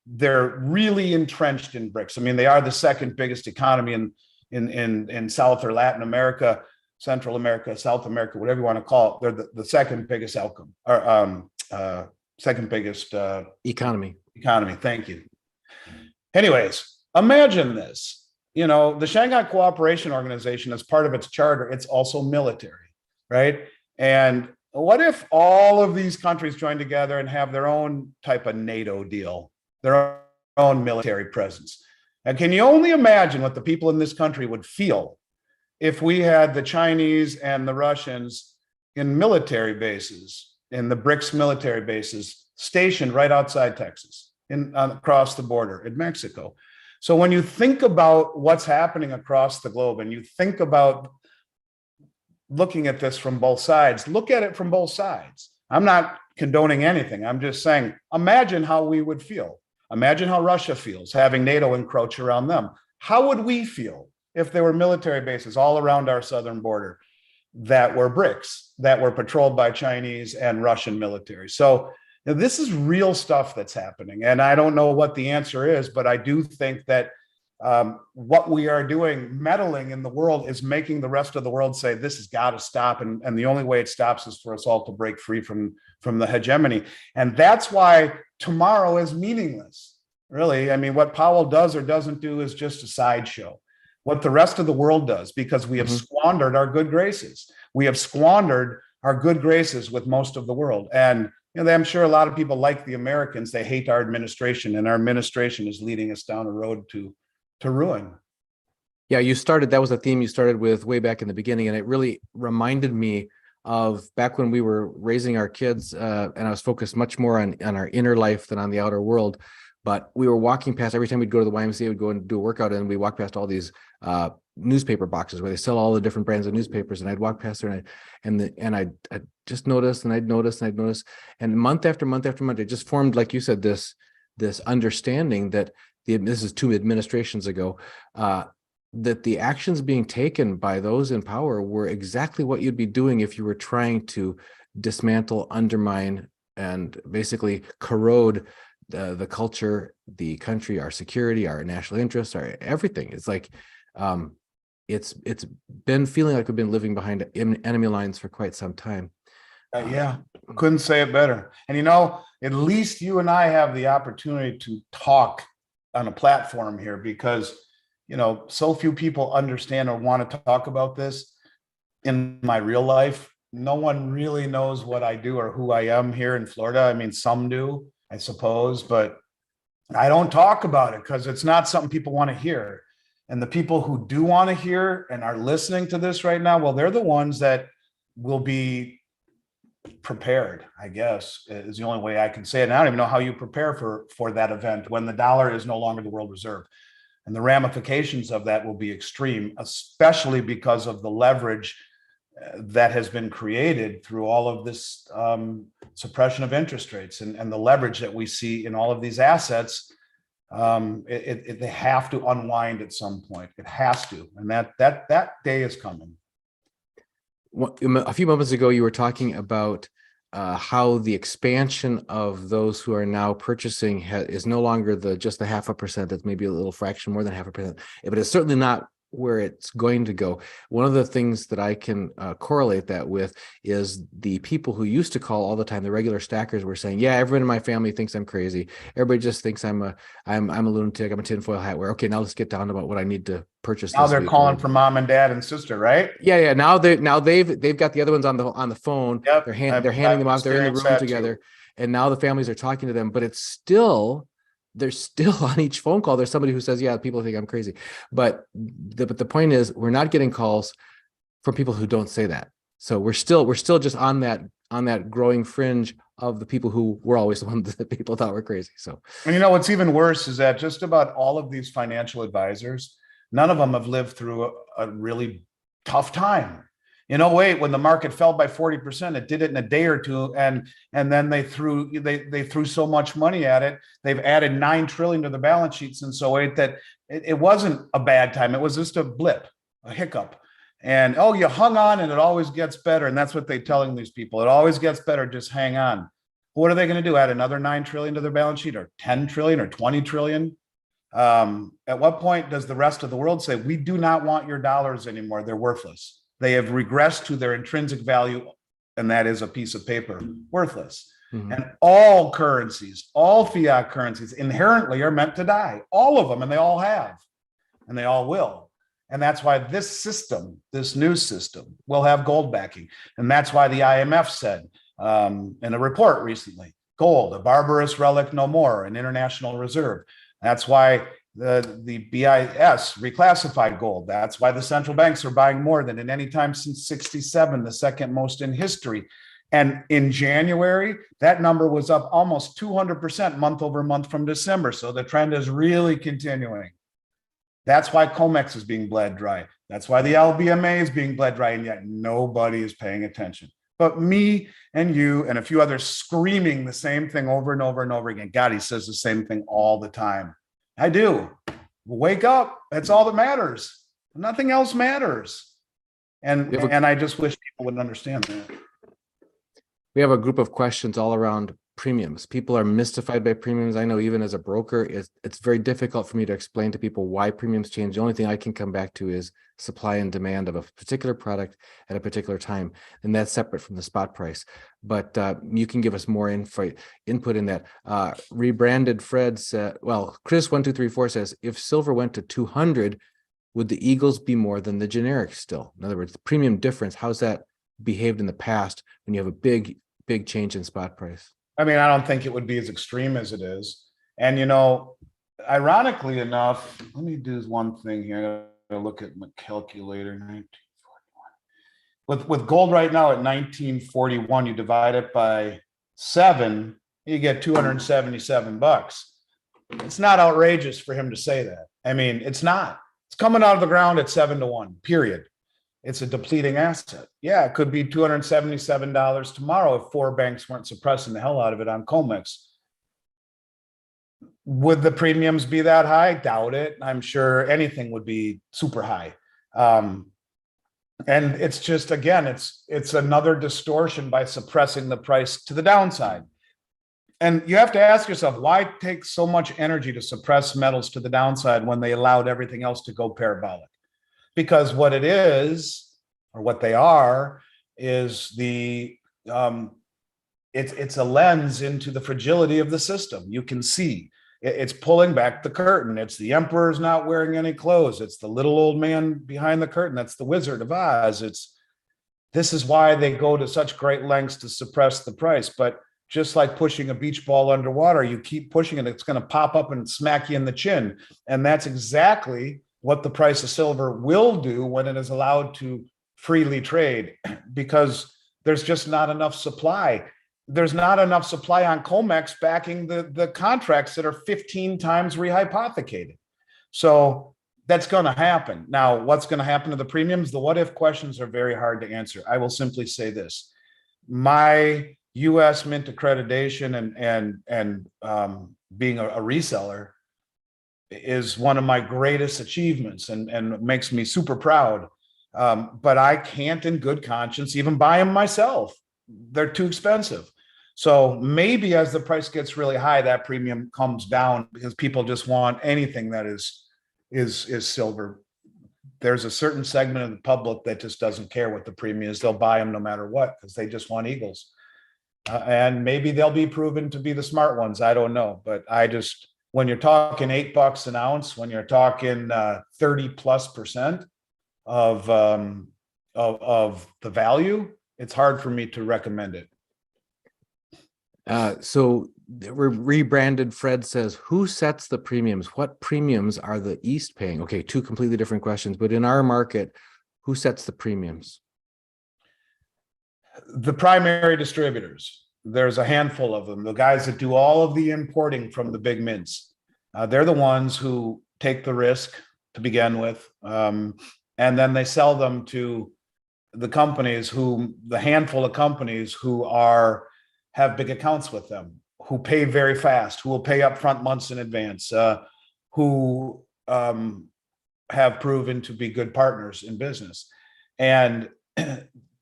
They're really entrenched in BRICS. I mean, they are the second biggest economy in South or Latin America, Central America, South America, whatever you want to call it. They're the second biggest outcome, or second biggest economy. Thank you. Anyways, imagine this. You know, the Shanghai Cooperation Organization, as part of its charter, it's also military, right? And what if all of these countries join together and have their own type of NATO deal, their own military presence? And can you only imagine what the people in this country would feel if we had the Chinese and the Russians in military bases, in the BRICS military bases, stationed right outside Texas, across the border in Mexico? So when you think about what's happening across the globe, and you think about looking at this from both sides, look at it from both sides. I'm not condoning anything. I'm just saying, imagine how we would feel. Imagine how Russia feels having NATO encroach around them. How would we feel if there were military bases all around our southern border that were BRICS, that were patrolled by Chinese and Russian military? So this is real stuff that's happening. And I don't know what the answer is, but I do think that what we are doing, meddling in the world, is making the rest of the world say, this has got to stop. And the only way it stops is for us all to break free from the hegemony. And that's why tomorrow is meaningless, really. I mean, what Powell does or doesn't do is just a sideshow. What the rest of the world does, because we have squandered our good graces. We have squandered our good graces with most of the world. And I'm sure a lot of people like the Americans. They hate our administration, and our administration is leading us down a road to ruin. Yeah, that was a theme you started with way back in the beginning, and it really reminded me of back when we were raising our kids, and I was focused much more on our inner life than on the outer world. But we were walking past, every time we'd go to the YMCA, we'd go and do a workout, and we walk past all these newspaper boxes where they sell all the different brands of newspapers. And I'd walk past there, and I'd just notice, and I'd notice, and month after month after month, it just formed, like you said, this understanding that this is 2 administrations ago, that the actions being taken by those in power were exactly what you'd be doing if you were trying to dismantle, undermine, and basically corrode the culture, the country, our security, our national interests, our everything. It's like it's been feeling like we've been living behind enemy lines for quite some time. Yeah, couldn't say it better. And at least you and I have the opportunity to talk on a platform here, because so few people understand or want to talk about this. In my real life, no one really knows what I do or who I am here in Florida. I mean, some do, I suppose, but I don't talk about it because it's not something people want to hear. And the people who do want to hear and are listening to this right now, well, they're the ones that will be prepared, I guess, is the only way I can say it. And I don't even know how you prepare for that event when the dollar is no longer the world reserve. And the ramifications of that will be extreme, especially because of the leverage that has been created through all of this suppression of interest rates and the leverage that we see in all of these assets. They have to unwind at some point. It has to, and that day is coming. A few moments ago, you were talking about how the expansion of those who are now purchasing is no longer just the 0.5%. That's maybe a little fraction more than 0.5%, but it's certainly not where it's going to go. One of the things that I can correlate that with is the people who used to call all the time, the regular stackers, were saying, yeah, everyone in my family thinks I'm crazy. Everybody just thinks I'm a lunatic. I'm a tinfoil hat wearer. Okay, now let's get down to what I need to purchase. Now they're calling for mom and dad and sister, right? Yeah. Now they've got the other ones on the phone. Yep. They're handing them off. They're in the room together, and now the families are talking to them. But there's still on each phone call, there's somebody who says, yeah, people think I'm crazy. But the point is, we're not getting calls from people who don't say that. So we're still just on that growing fringe of the people who were always the ones that people thought were crazy. So, and what's even worse is that just about all of these financial advisors, none of them have lived through a really tough time. In 2008, when the market fell by 40%, it did it in a day or two, and then they threw so much money at it. They've added $9 trillion to the balance sheet since 2008 that it wasn't a bad time. It was just a blip, a hiccup. And you hung on, and it always gets better. And that's what they're telling these people. It always gets better. Just hang on. What are they going to do? Add another $9 trillion to their balance sheet, or 10 trillion, or 20 trillion? At what point does the rest of the world say, we do not want your dollars anymore? They're worthless. They have regressed to their intrinsic value, and that is a piece of paper, worthless. Mm-hmm. And all currencies, all fiat currencies inherently are meant to die, all of them, and they all have, and they all will. And that's why this system, this new system, will have gold backing. And that's why the IMF said in a report recently, gold, a barbarous relic no more, an international reserve. That's why the BIS reclassified gold. That's why the central banks are buying more than at any time since 1967, the second most in history. And in January, that number was up almost 200% month over month from December. So the trend is really continuing. That's why COMEX is being bled dry. That's why the LBMA is being bled dry, and yet nobody is paying attention. But me and you and a few others screaming the same thing over and over and over again. God, he says the same thing all the time. I do. Wake up. That's all that matters. Nothing else matters. And I just wish people would understand that. We have a group of questions all around premiums. People are mystified by premiums. I know even as a broker, it's very difficult for me to explain to people why premiums change. The only thing I can come back to is supply and demand of a particular product at a particular time, and that's separate from the spot price. But you can give us more input in that. Rebranded Fred said, well, Chris1234 says, if silver went to 200, would the Eagles be more than the generic still? In other words, the premium difference, how's that behaved in the past when you have a big change in spot price? I mean, I don't think it would be as extreme as it is. And, you know, ironically enough, let me do one thing here. I gotta look at my calculator. 1941. With gold right now at 1941, you divide it by 7, you get $277. It's not outrageous for him to say that. I mean, it's not. It's coming out of the ground at 7-1, period. It's a depleting asset. Yeah, it could be $277 tomorrow if 4 banks weren't suppressing the hell out of it on COMEX. Would the premiums be that high? Doubt it. I'm sure anything would be super high. And it's just, again, it's another distortion by suppressing the price to the downside. And you have to ask yourself, why take so much energy to suppress metals to the downside when they allowed everything else to go parabolic? Because what it is, or what they are, is it's a lens into the fragility of the system. You can see it's pulling back the curtain. It's the emperor's not wearing any clothes. It's the little old man behind the curtain. That's the Wizard of Oz. This is why they go to such great lengths to suppress the price. But just like pushing a beach ball underwater, you keep pushing it, it's going to pop up and smack you in the chin. And that's exactly what the price of silver will do when it is allowed to freely trade, because there's just not enough supply. There's not enough supply on COMEX backing the contracts that are 15 times rehypothecated. So that's going to happen. Now, what's going to happen to the premiums? The what if questions are very hard to answer. I will simply say this. My US Mint accreditation and being a reseller is one of my greatest achievements and makes me super proud. But I can't in good conscience even buy them myself. They're too expensive. So maybe as the price gets really high, that premium comes down because people just want anything that is silver. There's a certain segment of the public that just doesn't care what the premium is. They'll buy them no matter what because they just want Eagles. And maybe they'll be proven to be the smart ones. I don't know. But when you're talking $8 an ounce, when you're talking 30+% of the value, it's hard for me to recommend it. So rebranded Fred says, who sets the premiums? What premiums are the East paying? Okay, 2 completely different questions, but in our market, who sets the premiums? The primary distributors. There's a handful of them, the guys that do all of the importing from the big mints. They're the ones who take the risk to begin with, and then they sell them to the companies the handful of companies who have big accounts with them, who pay very fast, who will pay upfront months in advance, who have proven to be good partners in business. And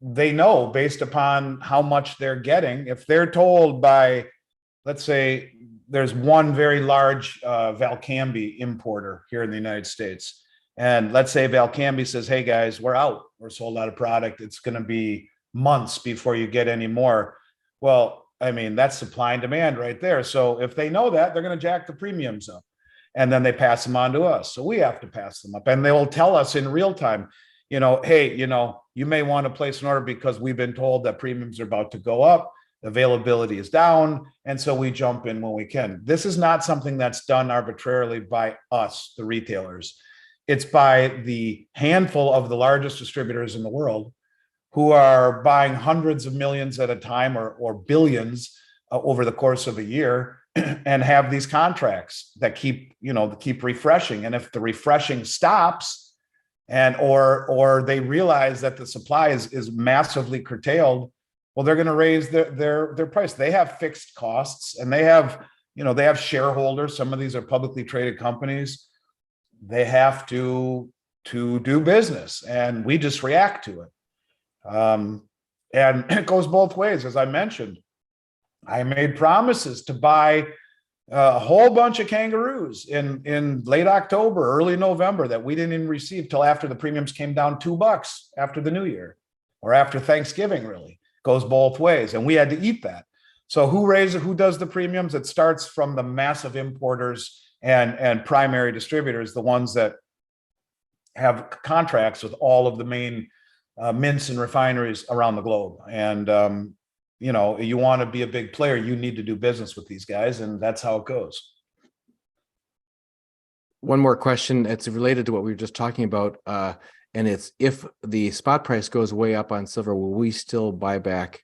they know based upon how much they're getting, if they're told by, let's say, there's one very large Valcambi importer here in the United States. And let's say Valcambi says, hey guys, we're out. We're sold out of product. It's going to be months before you get any more. Well, I mean, that's supply and demand right there. So if they know that, they're going to jack the premiums up. And then they pass them on to us. So we have to pass them up. And they will tell us in real time, hey, you may want to place an order because we've been told that premiums are about to go up. Availability is down. And so we jump in when we can. This is not something that's done arbitrarily by us, the retailers. It's by the handful of the largest distributors in the world who are buying hundreds of millions at a time or billions over the course of a year and have these contracts that keep refreshing. And if the refreshing stops or they realize that the supply is massively curtailed, well, they're going to raise their price. They have fixed costs and they have shareholders. Some of these are publicly traded companies. They have to do business and we just react to it. And it goes both ways, as I mentioned. I made promises to buy a whole bunch of kangaroos in late October, early November that we didn't even receive till after the premiums came down $2 after the new year or after Thanksgiving. Really goes both ways, and we had to eat that. So who does the premiums? It starts from the massive importers and primary distributors, the ones that have contracts with all of the main mints and refineries around the globe. And you want to be a big player, you need to do business with these guys, and that's how it goes. One more question. It's related to what we were just talking about. And it's, if the spot price goes way up on silver, will we still buy back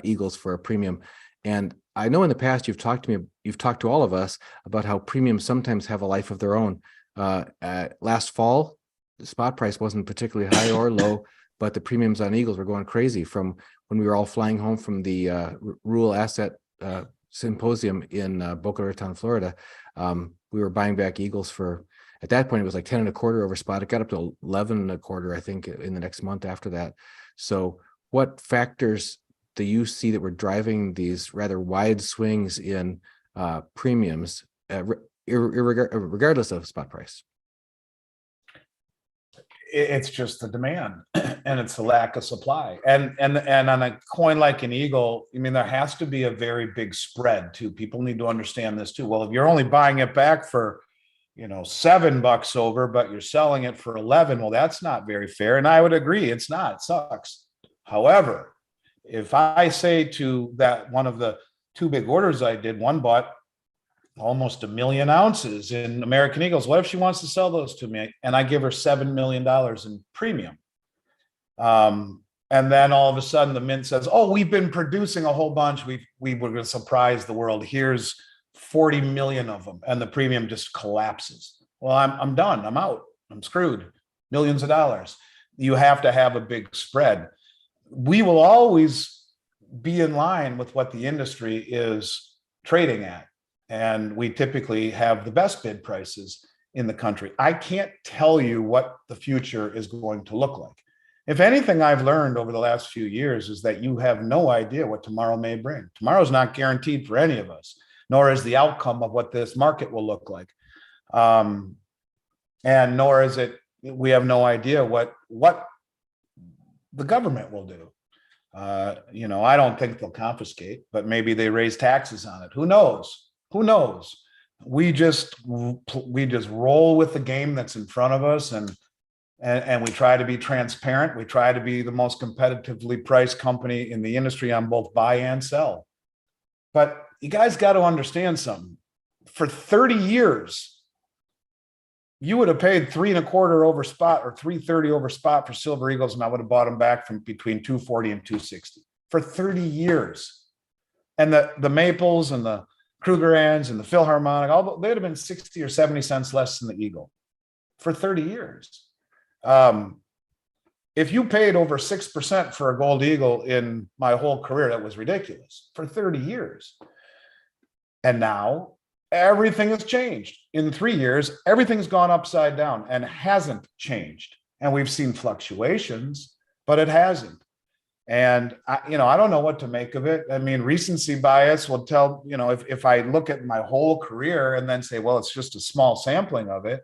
Eagles for a premium? And I know in the past you've talked to all of us about how premiums sometimes have a life of their own. Last fall, the spot price wasn't particularly high or low, but the premiums on Eagles were going crazy from when we were all flying home from the Rural Asset Symposium in Boca Raton, Florida. We were buying back Eagles for, at that point, it was like 10 and a quarter over spot. It got up to 11 and a quarter, I think, in the next month after that. So what factors do you see that were driving these rather wide swings in premiums, regardless of spot price? It's just the demand and it's the lack of supply. And on a coin like an Eagle, I mean, there has to be a very big spread too. People need to understand this too. Well, if you're only buying it back for, $7 over, but you're selling it for 11, well, that's not very fair. And I would agree, it's not, it sucks. However, if I say to that one of the two big orders I did, one bought almost 1 million ounces in American Eagles. What if she wants to sell those to me? And I give her $7 million in premium. And then all of a sudden the mint says, oh, we've been producing a whole bunch. We were going to surprise the world. Here's 40 million of them. And the premium just collapses. Well, I'm done. I'm out. I'm screwed. Millions of dollars. You have to have a big spread. We will always be in line with what the industry is trading at. And we typically have the best bid prices in the country. I can't tell you what the future is going to look like. If anything I've learned over the last few years is that you have no idea what tomorrow may bring. Tomorrow's not guaranteed for any of us, nor is the outcome of what this market will look like. And nor is it, we have no idea what the government will do. I don't think they'll confiscate, but maybe they raise taxes on it. Who knows? Who knows? We just roll with the game that's in front of us, and we try to be transparent. We try to be the most competitively priced company in the industry on both buy and sell. But you guys got to understand something. For 30 years, you would have paid 3 1/4 over spot or 3.30 over spot for Silver Eagles, and I would have bought them back from between 240 and 260 for 30 years. And the Maples and the Krugerrands and the Philharmonic, they'd have been 60 or 70 cents less than the Eagle for 30 years. If you paid over 6% for a gold Eagle in my whole career, that was ridiculous for 30 years. And now everything has changed. In 3 years, everything's gone upside down and hasn't changed. And we've seen fluctuations, but it hasn't. And I don't know what to make of it. I mean, recency bias will tell, if I look at my whole career and then say, well, it's just a small sampling of it,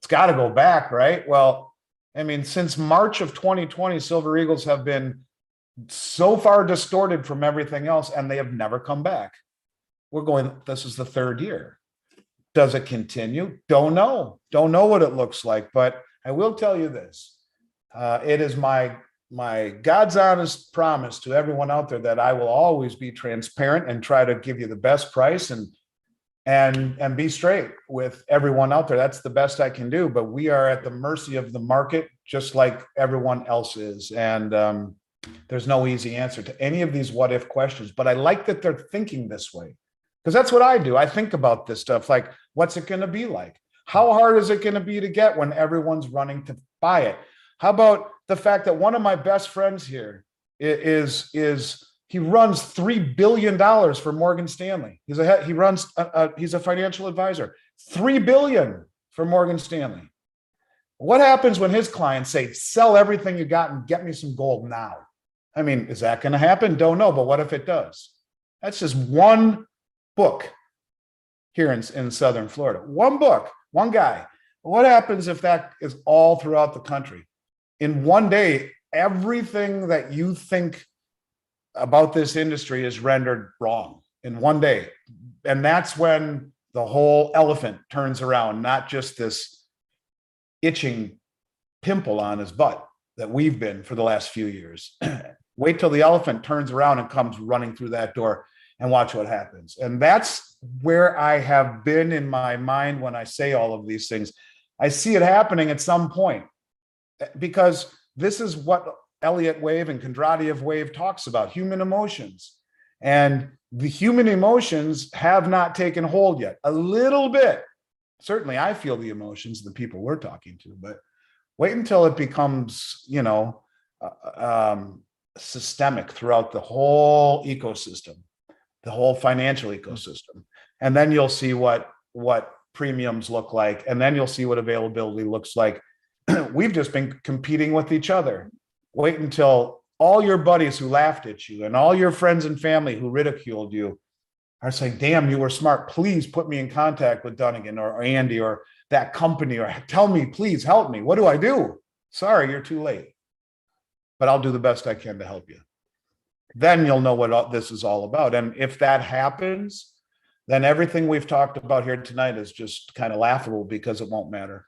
it's got to go back, right? Well, I mean, since March of 2020, Silver Eagles have been so far distorted from everything else, and they have never come back. This is the 3rd year. Does it continue? Don't know. Don't know what it looks like, but I will tell you this. It is my God's honest promise to everyone out there that I will always be transparent and try to give you the best price and be straight with everyone out there. That's the best I can do, but we are at the mercy of the market, just like everyone else is. And there's no easy answer to any of these what if questions, but I like that they're thinking this way, because that's what I do. I think about this stuff like, what's it going to be like? How hard is it going to be to get when everyone's running to buy it? How about the fact that one of my best friends here is he runs $3 billion for Morgan Stanley. He's a financial advisor. $3 billion for Morgan Stanley. What happens when his clients say, sell everything you got and get me some gold now? I mean, is that going to happen? Don't know, but what if it does? That's just one book here in Southern Florida. One book, one guy. What happens if that is all throughout the country? In one day, everything that you think about this industry is rendered wrong in one day. And that's when the whole elephant turns around, not just this itching pimple on his butt that we've been for the last few years. Wait till the elephant turns around and comes running through that door and watch what happens. And that's where I have been in my mind when I say all of these things. I see it happening at some point, because this is what Elliott wave and Kondratiev wave talks about, human emotions. And the human emotions have not taken hold yet. A little bit. Certainly I feel the emotions of the people we're talking to, but wait until it becomes, systemic throughout the whole ecosystem, the whole financial ecosystem. And then you'll see what premiums look like. And then you'll see what availability looks like. We've just been competing with each other. Wait until all your buddies who laughed at you and all your friends and family who ridiculed you are saying, damn, you were smart. Please put me in contact with Dunagun or Andy or that company, or tell me, please help me. What do I do? Sorry, you're too late. But I'll do the best I can to help you. Then you'll know what this is all about. And if that happens, then everything we've talked about here tonight is just kind of laughable, because it won't matter.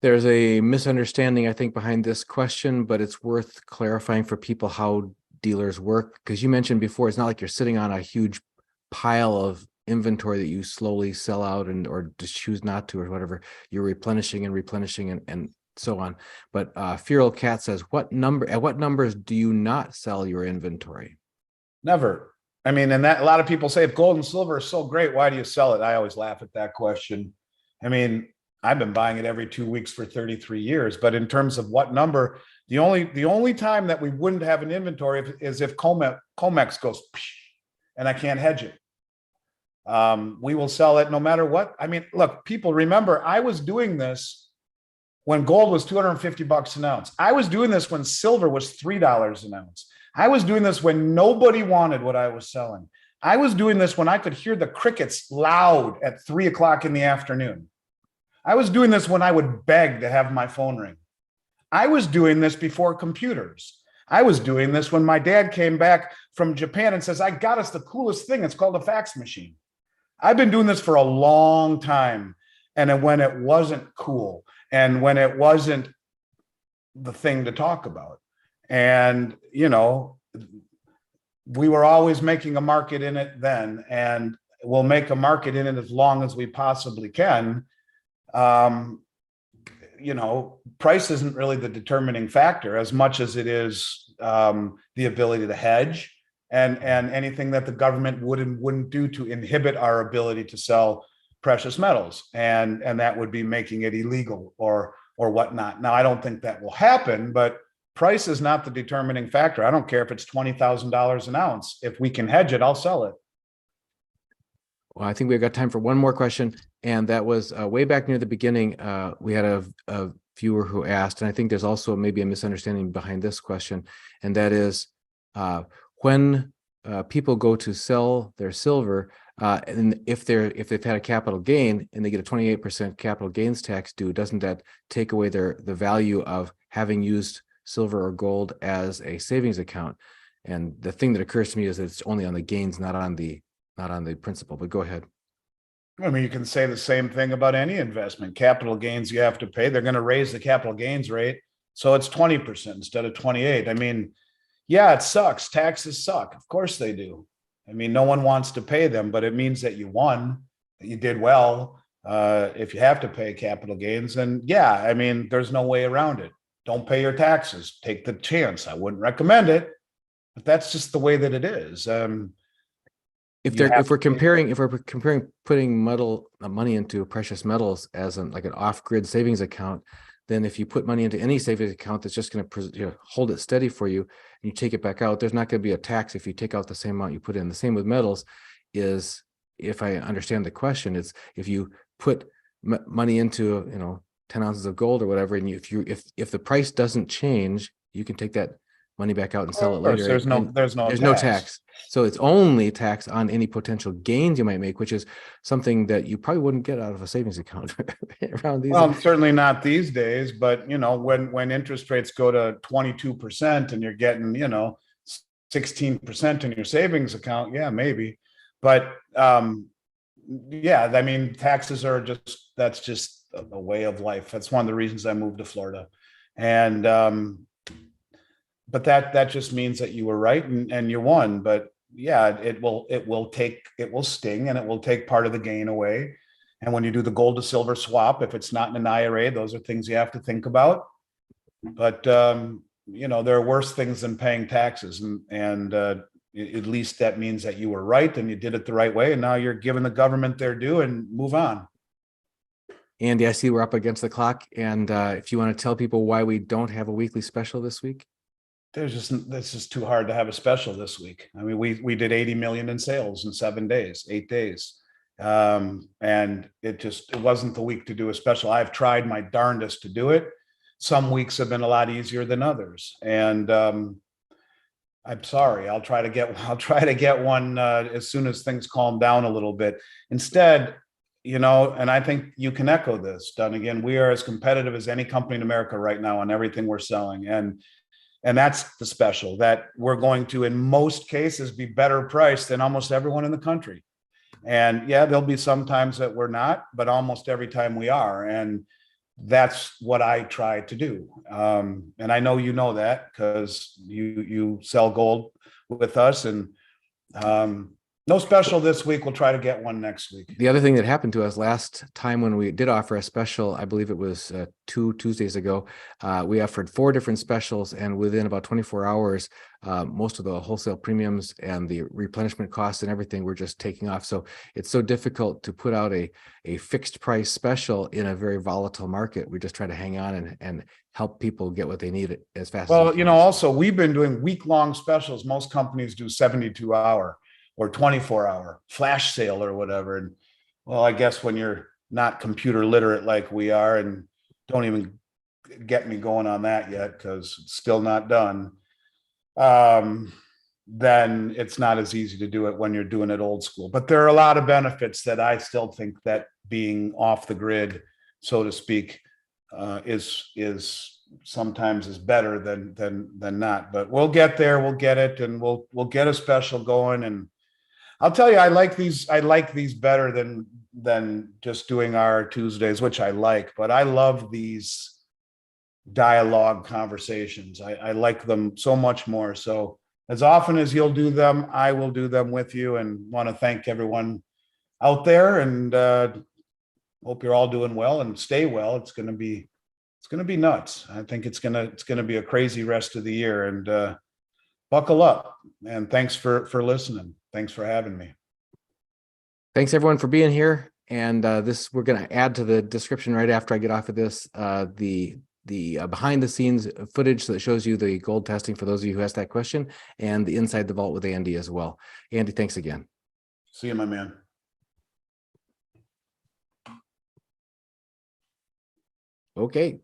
There's a misunderstanding, I think, behind this question, but it's worth clarifying for people how dealers work. Because you mentioned before, it's not like you're sitting on a huge pile of inventory that you slowly sell out or just choose not to or whatever. You're replenishing and so on. But Feral Cat says, at what numbers do you not sell your inventory? Never. I mean, and that a lot of people say, if gold and silver is so great, why do you sell it? I always laugh at that question. I mean, I've been buying it every 2 weeks for 33 years, but in terms of what number, the only time that we wouldn't have an inventory is if COMEX goes and I can't hedge it. We will sell it no matter what. I mean, look, people remember I was doing this when gold was $250 an ounce. I was doing this when silver was $3 an ounce. I was doing this when nobody wanted what I was selling. I was doing this when I could hear the crickets loud at 3 o'clock in the afternoon. I was doing this when I would beg to have my phone ring. I was doing this before computers. I was doing this when my dad came back from Japan and says, I got us the coolest thing. It's called a fax machine. I've been doing this for a long time. And when it wasn't cool and when it wasn't the thing to talk about. And, we were always making a market in it then, and we'll make a market in it as long as we possibly can. Price isn't really the determining factor as much as it is the ability to hedge and anything that the government would and wouldn't do to inhibit our ability to sell precious metals. And that would be making it illegal or whatnot. Now, I don't think that will happen, but price is not the determining factor. I don't care if it's $20,000 an ounce. If we can hedge it, I'll sell it. Well, I think we've got time for one more question. And that was way back near the beginning. We had a viewer who asked, and I think there's also maybe a misunderstanding behind this question. And that is when people go to sell their silver, and if they've had a capital gain and they get a 28% capital gains tax due, doesn't that take away the value of having used silver or gold as a savings account? And the thing that occurs to me is that it's only on the gains, not on the principal. But go ahead. I mean, you can say the same thing about any investment. Capital gains you have to pay. They're going to raise the capital gains rate, so it's 20% instead of 28%. I mean, yeah, it sucks. Taxes suck. Of course they do. I mean, no one wants to pay them, but it means that you won, that you did well. If you have to pay capital gains, then yeah, I mean, there's no way around it. Don't pay your taxes. Take the chance. I wouldn't recommend it, but that's just the way that it is. If we're comparing putting money into precious metals as like an off-grid savings account, then if you put money into any savings account that's just going to hold it steady for you, and you take it back out, there's not going to be a tax if you take out the same amount you put in. The same with metals is, if I understand the question, it's if you put money into 10 ounces of gold or whatever, and if the price doesn't change, you can take that money back out and Of sell it course, later. there's no And there's no there's no tax. tax. So it's only tax on any potential gains you might make, which is something that you probably wouldn't get out of a savings account around these. Well, certainly not these days, but you know, when interest rates go to 22% and you're getting, you know, 16% in your savings account, yeah, maybe. But yeah, I mean, taxes are that's just a way of life. That's one of the reasons I moved to Florida. And but that just means that you were right and you won. But yeah, it will sting and it will take part of the gain away. And when you do the gold to silver swap, if it's not in an IRA, those are things you have to think about. But you know, there are worse things than paying taxes, and at least that means that you were right and you did it the right way, and now you're giving the government their due and move on. Andy, I see we're up against the clock, and if you want to tell people why we don't have a weekly special this week. This is too hard to have a special this week. I mean, we did 80 million in sales in 7 days, 8 days. And it wasn't the week to do a special. I've tried my darndest to do it. Some weeks have been a lot easier than others. And I'm sorry, I'll try to get one as soon as things calm down a little bit. Instead, you know, and I think you can echo this, Dunagun, we are as competitive as any company in America right now on everything we're selling. And that's the special, that we're going to, in most cases, be better priced than almost everyone in the country. And yeah, there'll be some times that we're not, but almost every time we are. And that's what I try to do. And I know you know that because you sell gold with us. And no special this week. We'll try to get one next week. The other thing that happened to us last time when we did offer a special, I believe it was 2 Tuesdays ago, we offered 4 different specials, and within about 24 hours, most of the wholesale premiums and the replenishment costs and everything were just taking off. So it's so difficult to put out a fixed price special in a very volatile market. We just try to hang on and help people get what they need as fast as Well, you know, also we've been doing week-long specials. Most companies do 72-hour or 24-hour flash sale or whatever. And well, I guess when you're not computer literate like we are, and don't even get me going on that yet because it's still not done, then it's not as easy to do it when you're doing it old school. But there are a lot of benefits that I still think that being off the grid, so to speak, is sometimes is better than not. But we'll get there, we'll get it, and we'll get a special going. And I'll tell you, I like these better than just doing our Tuesdays, which I like, but I love these dialogue conversations. I like them so much more. So as often as you'll do them, I will do them with you, and want to thank everyone out there, and hope you're all doing well and stay well. It's going to be nuts. I think it's going to be a crazy rest of the year, and buckle up. And thanks for listening. Thanks for having me. Thanks everyone for being here. And we're going to add to the description right after I get off of this, the behind the scenes footage that shows you the gold testing for those of you who asked that question, and the inside the vault with Andy as well. Andy, thanks again. See you, my man. Okay.